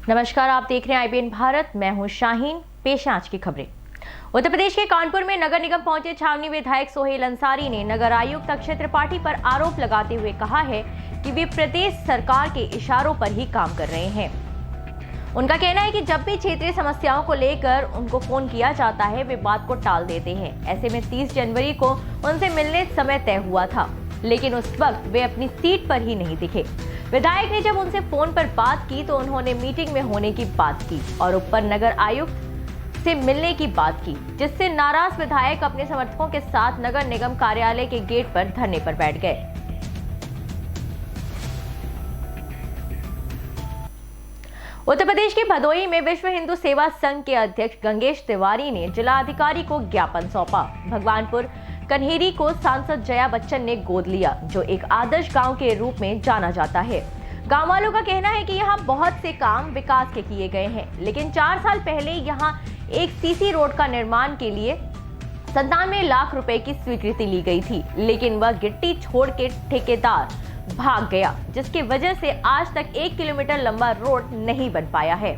नमस्कार, आप देख रहे हैं IBN भारत। मैं हूं शाहीन। पेश है आज की खबरें। उत्तर प्रदेश के कानपुर में नगर निगम पहुंचे छावनी विधायक सोहेल अंसारी ने नगर आयुक्त अक्षय त्रिपाठी पर आरोप लगाते हुए कहा है कि वे प्रदेश सरकार के इशारों पर ही काम कर रहे हैं। उनका कहना है कि जब भी क्षेत्रीय समस्याओं को लेकर उनको फोन किया जाता है, वे बात को टाल देते हैं। ऐसे में 30 जनवरी को उनसे मिलने समय तय हुआ था, लेकिन उस वक्त वे अपनी सीट पर ही नहीं दिखे। विधायक ने जब उनसे फोन पर बात की तो उन्होंने मीटिंग में होने की बात की और ऊपर नगर आयुक्त से मिलने की बात की, जिससे नाराज विधायक अपने समर्थकों के साथ नगर निगम कार्यालय के गेट पर धरने पर बैठ गए। उत्तर प्रदेश के भदोही में विश्व हिंदू सेवा संघ के अध्यक्ष गंगेश तिवारी ने जिलाधिकारी को ज्ञापन सौंपा। भगवानपुर कन्हेरी को सांसद जया बच्चन ने गोद लिया, जो एक आदर्श गांव के रूप में जाना जाता है। गांव वालों का कहना है कि यहाँ बहुत से काम विकास के किए गए हैं, लेकिन 4 साल पहले यहाँ एक सीसी रोड का निर्माण के लिए 97 लाख रुपए की स्वीकृति ली गई थी, लेकिन वह गिट्टी छोड़ के ठेकेदार भाग गया, जिसकी वजह से आज तक 1 किलोमीटर लंबा रोड नहीं बन पाया है,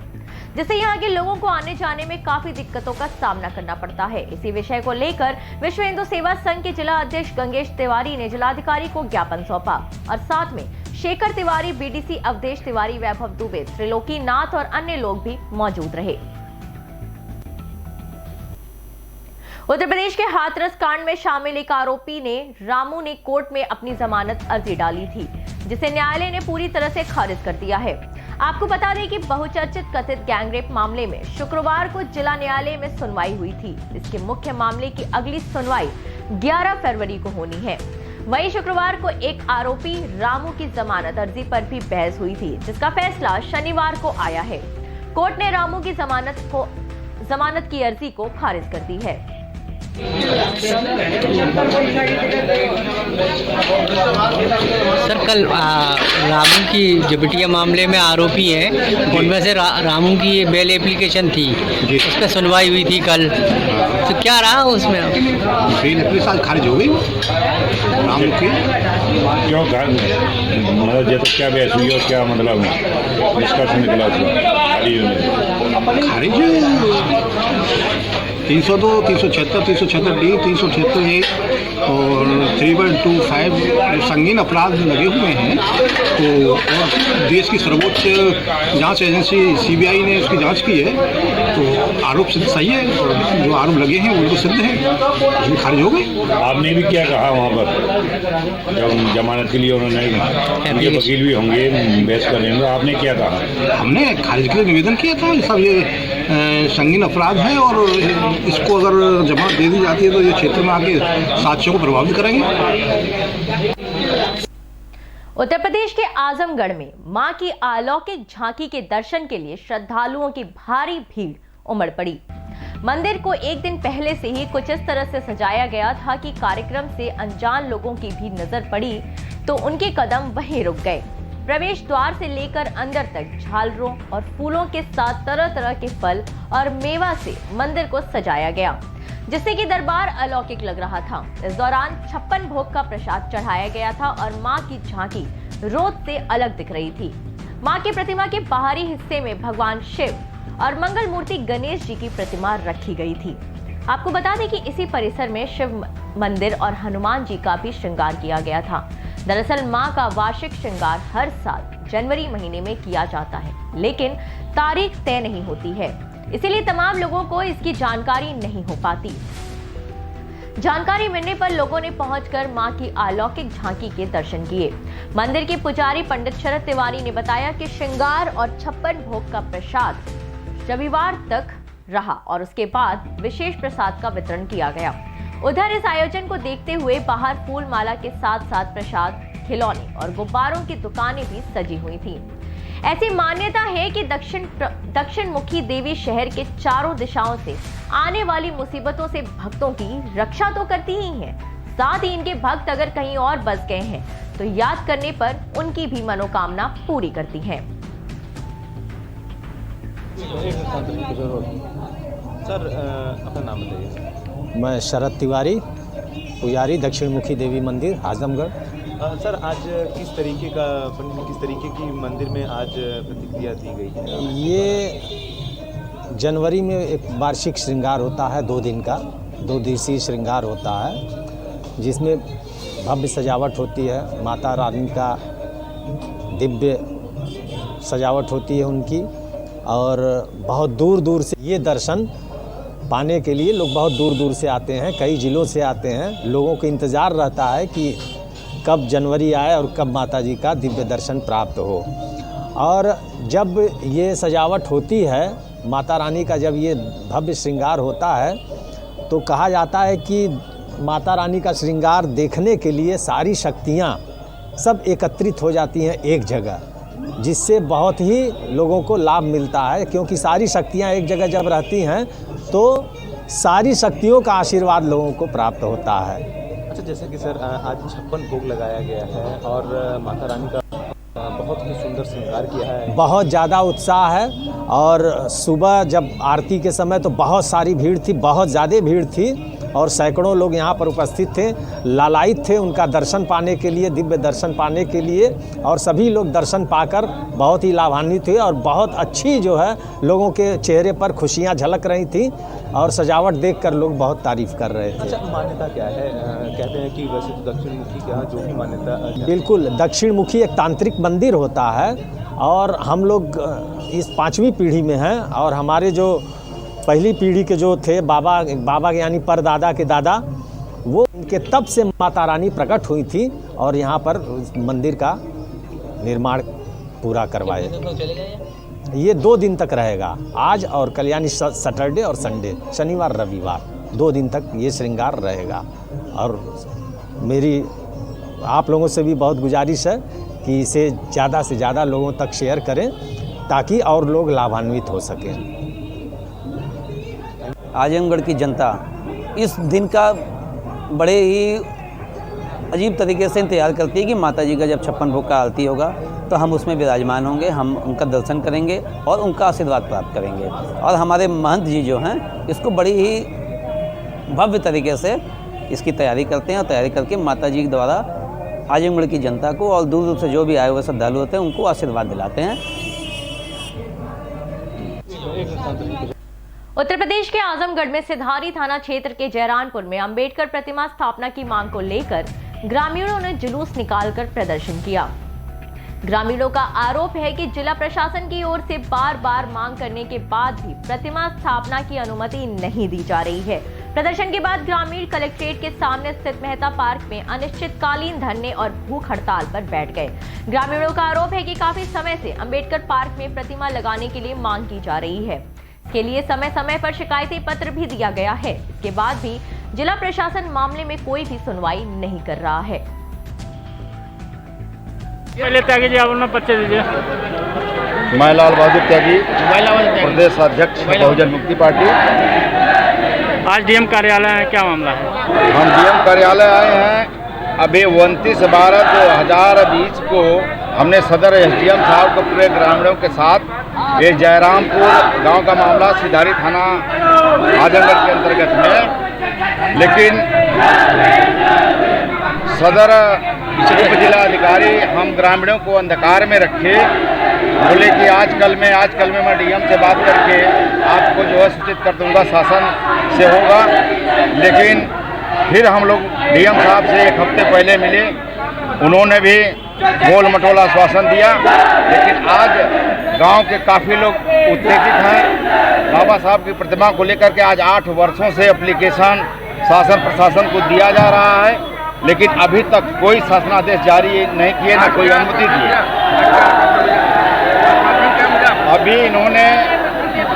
जिससे यहाँ के लोगों को आने जाने में काफी दिक्कतों का सामना करना पड़ता है। इसी विषय को लेकर विश्व हिंदू सेवा संघ के जिला अध्यक्ष गंगेश तिवारी ने जिलाधिकारी को ज्ञापन सौंपा और साथ में शेखर तिवारी, BDC अवधेश तिवारी, वैभव दुबे, त्रिलोकी नाथ और अन्य लोग भी मौजूद रहे। उत्तर प्रदेश के हाथरस कांड में शामिल एक आरोपी रामू ने कोर्ट में अपनी जमानत अर्जी डाली थी, जिसे न्यायालय ने पूरी तरह से खारिज कर दिया है। आपको बता दें कि बहुचर्चित कथित गैंगरेप मामले में शुक्रवार को जिला न्यायालय में सुनवाई हुई थी। इसके मुख्य मामले की अगली सुनवाई 11 फरवरी को होनी है। वहीं शुक्रवार को एक आरोपी रामू की जमानत अर्जी पर भी बहस हुई थी, जिसका फैसला शनिवार को आया है। कोर्ट ने रामू की जमानत की अर्जी को खारिज कर दी है। सर, कल रामू की जो बिटिया मामले में आरोपी हैं, उनमें से रामू की बेल एप्लीकेशन थी, उस पर सुनवाई हुई थी कल। तो क्या रहा उसमें? बेल एप्लीकेशन खारिज हो गई रामू की। क्यों मतलब ये तो क्या बहस हुई और क्या मतलब निष्कर्ष निकला उसका? खारिज 302, 376, 376D, 376A और 3.25 जो संगीन अपराध लगे हुए हैं, तो और देश की सर्वोच्च जांच एजेंसी CBI ने उसकी जांच की है, तो आरोप सिद्ध सही है और जो आरोप लगे हैं वो तो सिद्ध है, इसमें खारिज हो गई। आपने भी क्या कहा वहाँ पर जब जमानत के लिए उन्होंने, उनके वकील भी होंगे, बहस कर रहे होंगे, आपने क्या कहा? हमने खारिज के लिए निवेदन किया था। ये सब ये संगीन अपराध है और इसको अगर जमानत दे दी जाती है तो ये क्षेत्र में आके साक्ष्यों को प्रभावित करेंगे। उत्तर प्रदेश के आजमगढ़ में मां की अलौकिक झांकी के दर्शन के लिए श्रद्धालुओं की भारी भीड़ उमड़ पड़ी। मंदिर को एक दिन पहले से ही कुछ इस तरह से सजाया गया था कि कार्यक्रम से अनजान लोगों की भी नजर पड़ी तो उनके कदम वहीं रुक गए। प्रवेश द्वार से लेकर अंदर तक झालरों और फूलों के साथ तरह तरह के फल और मेवा से मंदिर को सजाया गया, जिससे कि दरबार अलौकिक लग रहा था। इस दौरान 56 भोग का प्रसाद चढ़ाया गया था और मां की झांकी रोज से अलग दिख रही थी। मां की प्रतिमा के बाहरी हिस्से में भगवान शिव और मंगल मूर्ति गणेश जी की प्रतिमा रखी गई थी। आपको बता दें कि इसी परिसर में शिव मंदिर और हनुमान जी का भी श्रृंगार किया गया था। दरअसल मां का वार्षिक श्रृंगार हर साल जनवरी महीने में किया जाता है, लेकिन तारीख तय नहीं होती है, इसीलिए तमाम लोगों को इसकी जानकारी नहीं हो पाती। जानकारी मिलने पर लोगों ने पहुंचकर मां की अलौकिक झांकी के दर्शन किए। मंदिर के पुजारी पंडित शरद तिवारी ने बताया कि श्रृंगार और 56 भोग का प्रसाद रविवार तक रहा और उसके बाद विशेष प्रसाद का वितरण किया गया। उधर इस आयोजन को देखते हुए बाहर फूल माला के साथ साथ प्रसाद, खिलौने और गुब्बारों की दुकानें भी सजी हुई थी। ऐसी मान्यता है कि दक्षिण मुखी देवी शहर के चारों दिशाओं से आने वाली मुसीबतों से भक्तों की रक्षा तो करती ही हैं, साथ ही इनके भक्त अगर कहीं और बस गए हैं तो याद करने पर उनकी भी मनोकामना पूरी करती हैं। सर, अपना नाम बताइए। मैं शरद तिवारी, पुजारी दक्षिण मुखी देवी मंदिर आजमगढ़। सर आज किस तरीके का किस तरीके की मंदिर में आज प्रतिक्रिया दी गई है? ये जनवरी में एक वार्षिक श्रृंगार होता है, 2 दिन का 2 दिवसीय श्रृंगार होता है, जिसमें भव्य सजावट होती है। माता रानी का दिव्य सजावट होती है उनकी, और बहुत दूर दूर से ये दर्शन पाने के लिए लोग बहुत दूर दूर से आते हैं, कई ज़िलों से आते हैं। लोगों को इंतज़ार रहता है कि कब जनवरी आए और कब माता जी का दिव्य दर्शन प्राप्त हो। और जब ये सजावट होती है, माता रानी का जब ये भव्य श्रृंगार होता है, तो कहा जाता है कि माता रानी का श्रृंगार देखने के लिए सारी शक्तियाँ सब एकत्रित हो जाती हैं एक जगह, जिससे बहुत ही लोगों को लाभ मिलता है। क्योंकि सारी शक्तियाँ एक जगह जब रहती हैं तो सारी शक्तियों का आशीर्वाद लोगों को प्राप्त होता है। अच्छा, जैसे कि सर आज 56 भोग लगाया गया है और माता रानी का बहुत ही सुंदर श्रृंगार किया है। बहुत ज़्यादा उत्साह है, और सुबह जब आरती के समय तो बहुत सारी भीड़ थी, बहुत ज़्यादा भीड़ थी, और सैकड़ों लोग यहाँ पर उपस्थित थे, लालायित थे उनका दर्शन पाने के लिए, दिव्य दर्शन पाने के लिए। और सभी लोग दर्शन पाकर बहुत ही लाभान्वित हुए, और बहुत अच्छी जो है लोगों के चेहरे पर खुशियाँ झलक रही थी, और सजावट देखकर लोग बहुत तारीफ़ कर रहे थे। अच्छा, मान्यता क्या है? कहते हैं कि वैसे तो दक्षिण मुखी क्या जो भी मान्यता। बिल्कुल, दक्षिण मुखी एक तांत्रिक मंदिर होता है, और हम लोग इस 5वीं पीढ़ी में हैं। और हमारे जो पहली पीढ़ी के जो थे बाबा यानी परदादा के दादा, वो उनके तब से माता रानी प्रकट हुई थी और यहाँ पर मंदिर का निर्माण पूरा करवाए। ये 2 दिन तक रहेगा, आज और कल, यानी सैटरडे और संडे, शनिवार रविवार 2 दिन तक ये श्रृंगार रहेगा। और मेरी आप लोगों से भी बहुत गुजारिश है कि इसे ज़्यादा से ज़्यादा लोगों तक शेयर करें, ताकि और लोग लाभान्वित हो सकें। आजमगढ़ की जनता इस दिन का बड़े ही अजीब तरीके से इंतजार करती है कि माता जी का जब 56 भोग का आरती होगा तो हम उसमें विराजमान होंगे, हम उनका दर्शन करेंगे और उनका आशीर्वाद प्राप्त करेंगे। और हमारे महंत जी जो हैं इसको बड़ी ही भव्य तरीके से इसकी तैयारी करते हैं, और तैयारी करके माता जी द्वारा आजमगढ़ की जनता को और दूर दूर से जो भी आए हुए श्रद्धालु होते हैं उनको आशीर्वाद दिलाते हैं। उत्तर प्रदेश के आजमगढ़ में सिधारी थाना क्षेत्र के जयरानपुर में अंबेडकर प्रतिमा स्थापना की मांग को लेकर ग्रामीणों ने जुलूस निकालकर प्रदर्शन किया। ग्रामीणों का आरोप है कि जिला प्रशासन की ओर से बार बार मांग करने के बाद भी प्रतिमा स्थापना की अनुमति नहीं दी जा रही है। प्रदर्शन के बाद ग्रामीण कलेक्ट्रेट के सामने स्थित मेहता पार्क में अनिश्चितकालीन धरने और भूख हड़ताल पर बैठ गए। ग्रामीणों का आरोप है कि काफी समय से अंबेडकर पार्क में प्रतिमा लगाने के लिए मांग की जा रही है। इसके लिए समय समय पर शिकायती पत्र भी दिया गया है। इसके बाद भी जिला प्रशासन मामले में कोई भी सुनवाई नहीं कर रहा है। मैं लाल बहादुर त्यागी, प्रदेश अध्यक्ष बहुजन मुक्ति पार्टी। आज डीएम कार्यालय है, क्या मामला है? हम डीएम कार्यालय आए हैं। अभी 29/12/2020 को हमने सदर एसडीएम साहब को पूरे ग्रामीणों के साथ ये जयरामपुर गांव का मामला सिधारी थाना आजमगढ़ के अंतर्गत में, लेकिन सदर उप जिला अधिकारी हम ग्रामीणों को अंधकार में रखे, बोले कि आज कल में मैं डीएम से बात करके आपको जो है सूचित कर दूंगा, शासन से होगा। लेकिन फिर हम लोग डीएम साहब से 1 हफ्ते पहले मिले, उन्होंने भी गोल मटोला आश्वासन दिया। लेकिन आज गांव के काफ़ी लोग उत्तेजित हैं। बाबा साहब की प्रतिमा को लेकर के आज 8 वर्षों से एप्लीकेशन शासन प्रशासन को दिया जा रहा है, लेकिन अभी तक कोई शासनादेश जारी नहीं किए, न कोई अनुमति दी। अभी इन्होंने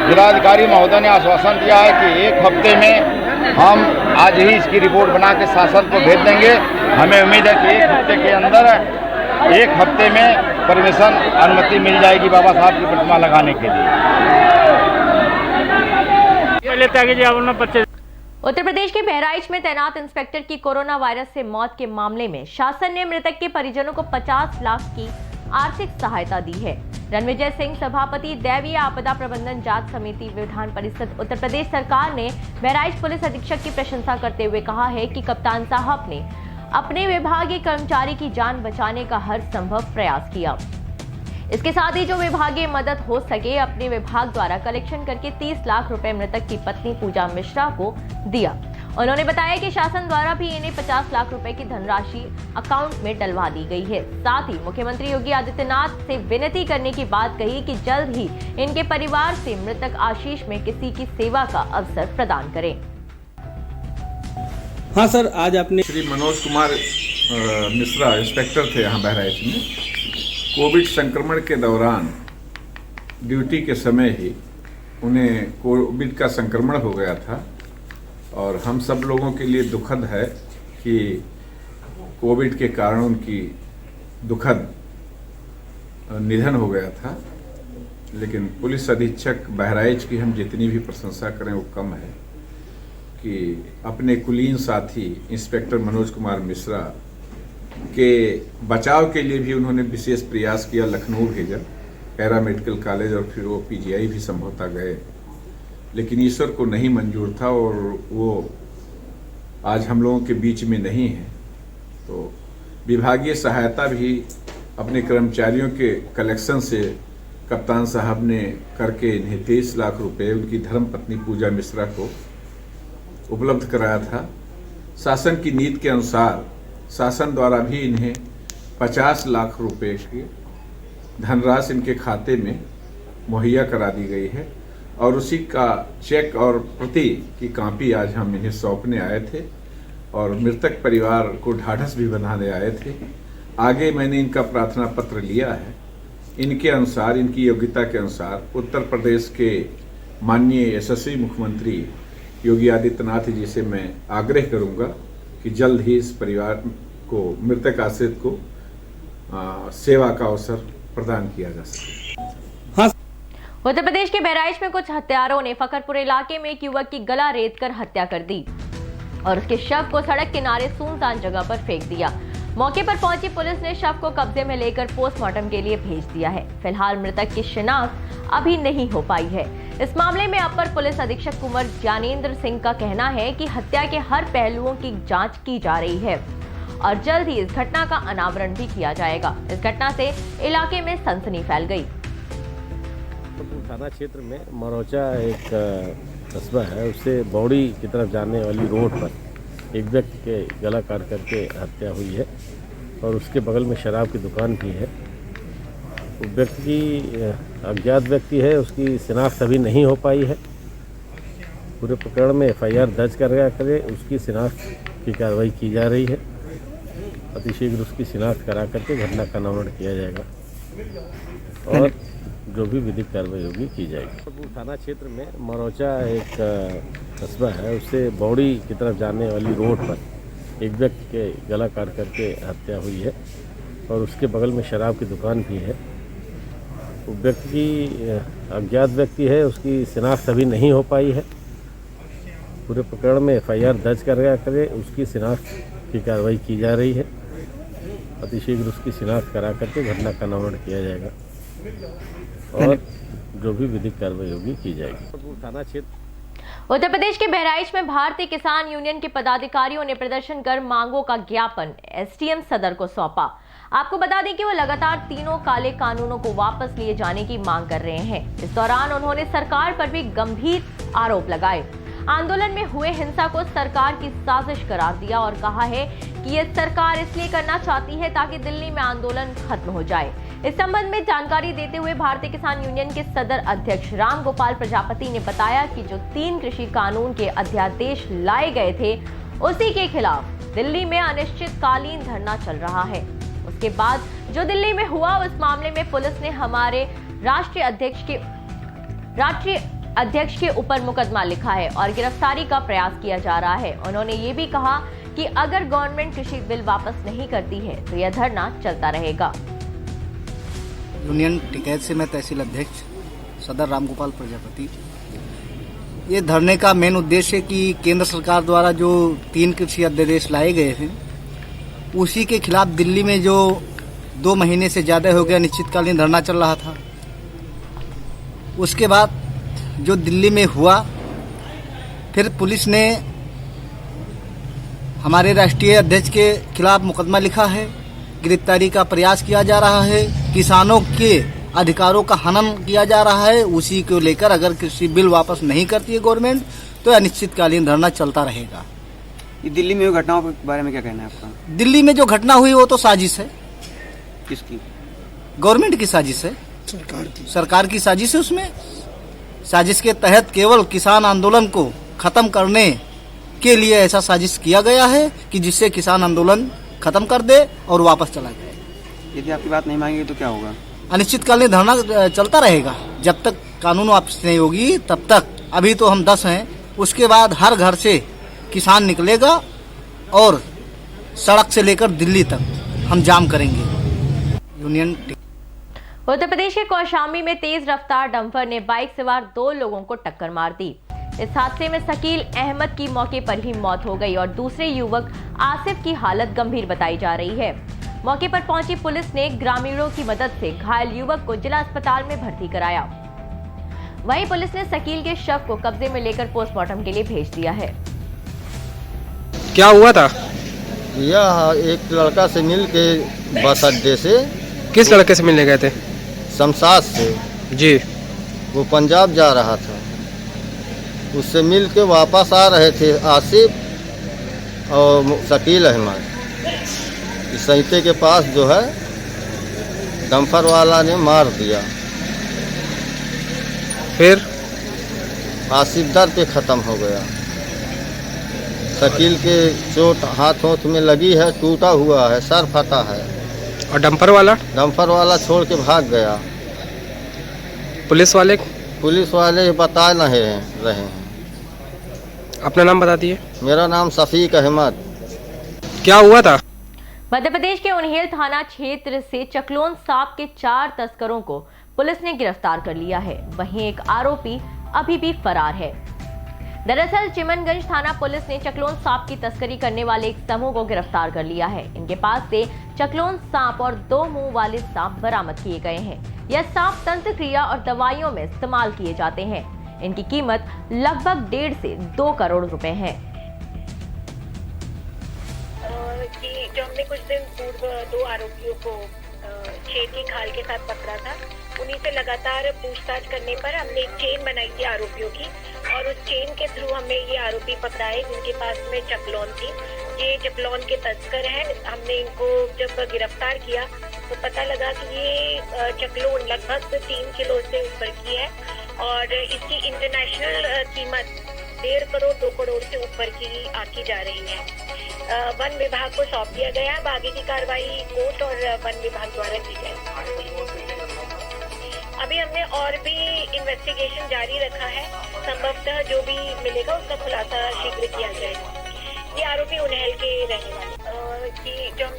जिलाधिकारी महोदय ने आश्वासन दिया है कि 1 हफ्ते में हम आज ही इसकी रिपोर्ट बना के शासन को भेज देंगे। हमें उम्मीद है कि 1 हफ्ते के अंदर 1 हफ्ते में परमिशन अनुमति मिल जाएगी बाबा साहब की प्रतिमा लगाने के लिए। उत्तर प्रदेश के बहराइच में तैनात इंस्पेक्टर की कोरोना वायरस से मौत के मामले में शासन ने मृतक के परिजनों को 50 लाख की आर्थिक सहायता दी है। रणविजय सिंह, सभापति दैवीय आपदा प्रबंधन जांच समिति, विधान परिषद उत्तर प्रदेश सरकार ने बहराइच पुलिस अधीक्षक की प्रशंसा करते हुए कहा है कि कप्तान साहब ने अपने विभागीय कर्मचारी की जान बचाने का हर संभव प्रयास किया। इसके साथ ही जो विभागीय मदद हो सके अपने विभाग द्वारा कलेक्शन करके 30 लाख रुपए मृतक की पत्नी पूजा मिश्रा को दिया। उन्होंने बताया कि शासन द्वारा भी इन्हें 50 लाख रुपए की धनराशि अकाउंट में डलवा दी गई है। साथ ही मुख्यमंत्री योगी आदित्यनाथ से विनती करने की बात कही कि जल्द ही इनके परिवार से मृतक आशीष में किसी की सेवा का अवसर प्रदान करें। हाँ सर, आज आपने श्री मनोज कुमार मिश्रा इंस्पेक्टर थे यहाँ बहराइच में। कोविड संक्रमण के दौरान ड्यूटी के समय ही उन्हें कोविड का संक्रमण हो गया था और हम सब लोगों के लिए दुखद है कि कोविड के कारण उनकी दुखद निधन हो गया था। लेकिन पुलिस अधीक्षक बहराइच की हम जितनी भी प्रशंसा करें वो कम है कि अपने कुलीन साथी इंस्पेक्टर मनोज कुमार मिश्रा के बचाव के लिए भी उन्होंने विशेष प्रयास किया। लखनऊ भेजा, पैरा मेडिकल कॉलेज और फिर वो पीजीआई भी संभवतः गए, लेकिन ईश्वर को नहीं मंजूर था और वो आज हम लोगों के बीच में नहीं है। तो विभागीय सहायता भी अपने कर्मचारियों के कलेक्शन से कप्तान साहब ने करके इन्हें 23 लाख रुपए उनकी धर्मपत्नी पूजा मिश्रा को उपलब्ध कराया था। शासन की नीति के अनुसार शासन द्वारा भी इन्हें 50 लाख रुपए की धनराशि इनके खाते में मुहैया करा दी गई है और उसी का चेक और प्रति की कॉपी आज हम इन्हें सौंपने आए थे और मृतक परिवार को ढाढ़स भी बंधाने आए थे। आगे मैंने इनका प्रार्थना पत्र लिया है। इनके अनुसार, इनकी योग्यता के अनुसार उत्तर प्रदेश के माननीय यशस्वी मुख्यमंत्री योगी आदित्यनाथ जी से मैं आग्रह करूंगा कि जल्द ही इस परिवार को, मृतक आश्रित को सेवा का अवसर प्रदान किया जा सके। उत्तर प्रदेश के बहराइच में कुछ हत्यारों ने फकरपुर इलाके में एक युवक की गला रेत कर हत्या कर दी और उसके शव को सड़क किनारे सुनसान जगह पर फेंक दिया। मौके पर पहुंची पुलिस ने शव को कब्जे में लेकर पोस्टमार्टम के लिए भेज दिया है। फिलहाल मृतक की शिनाख्त अभी नहीं हो पाई है। इस मामले में अपर पुलिस अधीक्षक कुंवर ज्ञानेंद्र सिंह का कहना है कि हत्या के हर पहलुओं की जांच की जा रही है और जल्द ही इस घटना का अनावरण भी किया जाएगा। इस घटना से इलाके में सनसनी फैल गई। थाना क्षेत्र में मरौचा एक कस्बा है, उससे बौड़ी की तरफ जाने वाली रोड पर एक व्यक्ति के गला काट करके हत्या हुई है और उसके बगल में शराब की दुकान भी है। व्यक्ति की अज्ञात व्यक्ति है, उसकी शिनाख्त अभी नहीं हो पाई है। पूरे प्रकरण में एफआईआर दर्ज करे उसकी शिनाख्त की कार्रवाई की जा रही है। अतिशीघ्र उसकी शिनाख्त करा करके घटना का अनावरण किया जाएगा और जो भी विधिक कार्रवाई होगी की जाएगी। थाना क्षेत्र में मरौचा एक कस्बा है, उससे बौड़ी की तरफ जाने वाली रोड पर एक व्यक्ति के गला काट करके हत्या हुई है और उसके बगल में शराब की दुकान भी है। व्यक्ति की अज्ञात व्यक्ति है, उसकी शिनाख्त अभी नहीं हो पाई है। पूरे प्रकरण में एफआईआर दर्ज करे उसकी शिनाख्त की कार्रवाई की जा रही है। अतिशीघ्र उसकी शिनाख्त करा करके घटना का अनावरण किया जाएगा और जो भी विधिक कार्रवाई होगी की जाएगी। थाना क्षेत्र उत्तर प्रदेश के बहराइच में भारतीय किसान यूनियन के पदाधिकारियों ने प्रदर्शन कर मांगों का ज्ञापन एसडीएम सदर को सौंपा। आपको बता दें कि वो लगातार तीनों काले कानूनों को वापस लिए जाने की मांग कर रहे हैं। इस दौरान उन्होंने सरकार पर भी गंभीर आरोप लगाए। आंदोलन में हुए हिंसा को सरकार की साजिश करार दिया और कहा है कि ये सरकार इसलिए करना चाहती है ताकि दिल्ली में आंदोलन खत्म हो जाए। इस संबंध में जानकारी देते हुए भारतीय किसान यूनियन के सदर अध्यक्ष राम गोपाल प्रजापति ने बताया कि जो 3 कृषि कानून के अध्यादेश लाए गए थे उसी के खिलाफ दिल्ली में अनिश्चितकालीन धरना चल रहा है। उसके बाद जो दिल्ली में हुआ उस मामले में पुलिस ने हमारे राष्ट्रीय अध्यक्ष के ऊपर मुकदमा लिखा है और गिरफ्तारी का प्रयास किया जा रहा है। उन्होंने ये भी कहा कि अगर गवर्नमेंट कृषि बिल वापस नहीं करती है तो यह धरना चलता रहेगा। यूनियन टिकैत से मैं तहसील अध्यक्ष सदर रामगोपाल प्रजापति। ये धरने का मेन उद्देश्य है कि केंद्र सरकार द्वारा जो 3 कृषि अध्यादेश लाए गए हैं उसी के खिलाफ दिल्ली में जो 2 महीने से ज़्यादा हो गया अनिश्चितकालीन धरना चल रहा था। उसके बाद जो दिल्ली में हुआ, फिर पुलिस ने हमारे राष्ट्रीय अध्यक्ष के खिलाफ मुकदमा लिखा है, गिरफ्तारी का प्रयास किया जा रहा है, किसानों के अधिकारों का हनन किया जा रहा है। उसी को लेकर अगर कृषि बिल वापस नहीं करती है गवर्नमेंट तो अनिश्चितकालीन धरना चलता रहेगा। ये दिल्ली में हुई घटनाओं के बारे में क्या कहना है आपका? दिल्ली में जो घटना हुई वो तो साजिश है। किसकी? गवर्नमेंट की साजिश है, सरकार की साजिश है। उसमें साजिश के तहत केवल किसान आंदोलन को खत्म करने के लिए ऐसा साजिश किया गया है कि जिससे किसान आंदोलन खत्म कर दे और वापस चला जाए। यदि आपकी बात नहीं मांगेगी तो क्या होगा? अनिश्चितकालीन धरना चलता रहेगा जब तक कानून वापस नहीं होगी तब तक। अभी तो हम 10 हैं, उसके बाद हर घर से किसान निकलेगा और सड़क से लेकर दिल्ली तक हम जाम करेंगे। यूनियन उत्तर प्रदेश के कौशाम्बी में तेज रफ्तार डंपर ने बाइक सवार 2 लोगों को टक्कर मार दी। इस हादसे में शकील अहमद की मौके पर ही मौत हो गई और दूसरे युवक आसिफ की हालत गंभीर बताई जा रही है। मौके पर पहुंची पुलिस ने ग्रामीणों की मदद से घायल युवक को जिला अस्पताल में भर्ती कराया। वहीं पुलिस ने शकील के शव को कब्जे में लेकर पोस्टमार्टम के लिए भेज दिया है। क्या हुआ था? यह एक लड़का से मिल के बस अड्डे से। किस लड़के से मिलने गए थे? शमशाद से जी। वो पंजाब जा रहा था, उससे मिल के वापस आ रहे थे आसिफ और शकील अहमद। इस सईते के पास जो है डंपर वाला ने मार दिया। फिर आसिफ दर पे ख़त्म हो गया। शकील के चोट हाथ में लगी है, टूटा हुआ है, सर फटा है। और डंपर वाला छोड़ के भाग गया। पुलिस वाले बता नहीं रहे हैं। अपना नाम बता दिए। मेरा नाम शफीक अहमद। क्या हुआ था? मध्य प्रदेश के उन्हेल थाना क्षेत्र से चकलोन सांप के 4 तस्करों को पुलिस ने गिरफ्तार कर लिया है। वहीं एक आरोपी अभी भी फरार है। दरअसल चिमनगंज थाना पुलिस ने चकलोन सांप की तस्करी करने वाले एक समूह को गिरफ्तार कर लिया है। इनके पास से चकलोन सांप और 2 मुंह वाले सांप बरामद किए गए हैं। यह सांप तंत्र क्रिया और दवाइयों में इस्तेमाल किए जाते हैं। इनकी कीमत लगभग 1.5 से 2 करोड़ रुपए है। जो हमने कुछ दिन पूर्व 2 आरोपियों को शेर की खाल के साथ पकड़ा था, उन्हीं से लगातार पूछताछ करने पर हमने एक चेन बनाई थी आरोपियों की और उस चेन के थ्रू हमें ये आरोपी पकड़ाए जिनके पास में चकलोन थी। ये चकलोन के तस्कर हैं। हमने इनको जब गिरफ्तार किया तो पता लगा कि ये चकलोन लगभग 3 किलो से ऊपर की है और इसकी इंटरनेशनल कीमत 1.5 करोड़ 2 करोड़ से ऊपर की आकी जा रही है। वन विभाग को सौंप दिया गया। आगे की कार्रवाई कोर्ट और वन विभाग द्वारा की जाएगी। अभी हमने और भी इन्वेस्टिगेशन जारी रखा है। संभवतः जो भी मिलेगा उसका खुलासा शीघ्र किया जाएगा। ये आरोपी उन्हेल के रहने वाले।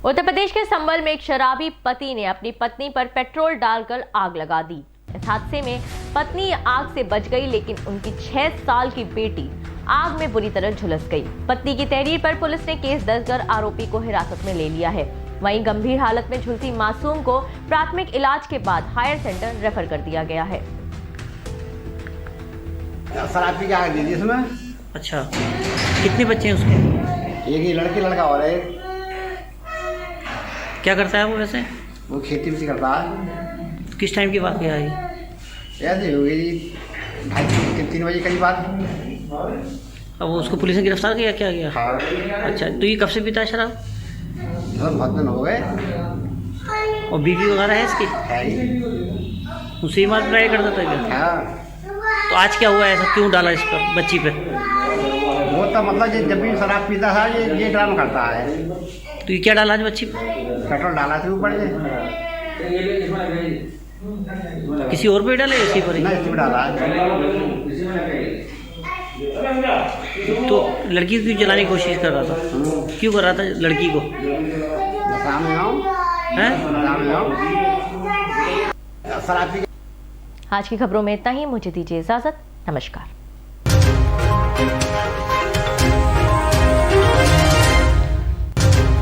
उत्तर प्रदेश के संभल में एक शराबी पति ने अपनी पत्नी पर पेट्रोल डालकर आग लगा दी। इस हादसे में पत्नी आग से बच गई, लेकिन उनकी 6 साल की बेटी आग में बुरी तरह झुलस गई। पत्नी की तहरीर पर पुलिस ने केस दर्ज कर आरोपी को हिरासत में ले लिया है। वहीं गंभीर हालत में झुलसी मासूम को प्राथमिक इलाज के बाद हायर सेंटर रेफर कर दिया गया है। शराब पी के आग दी इसमें। अच्छा, कितने बच्चे हैं उसके? एक ही लड़की लड़का और है। क्या करता है वो वैसे? वो खेती भी करता है। किस टाइम की बात है ये? ऐसे हो गई 2:30-3 बजे करीब बात। अब उसको पुलिस ने गिरफ्तार किया? क्या किया? हाँ। अच्छा, तो ये कब से पीता है शराब? बहुत दिन हो गए। और बीवी वगैरह है इसकी? है। उसे ही मार ट्राई करता था क्या? हाँ। तो आज क्या हुआ, ऐसा क्यों डाला इस पर बच्ची पे? वो तो मतलब जब भी शराब पीता था ये ड्रामा करता है। तो ये क्या डाला आज बच्ची पे? पेट्रोल डाला था ऊपर से। किसी और पे डाले? इसी पर? नहीं, इसी पे डाला। तो लड़की को क्यों जलाने की कोशिश कर रहा था? क्यों कर रहा था लड़की को? आज की खबरों में इतना ही। मुझे दीजिए इजाजत। नमस्कार।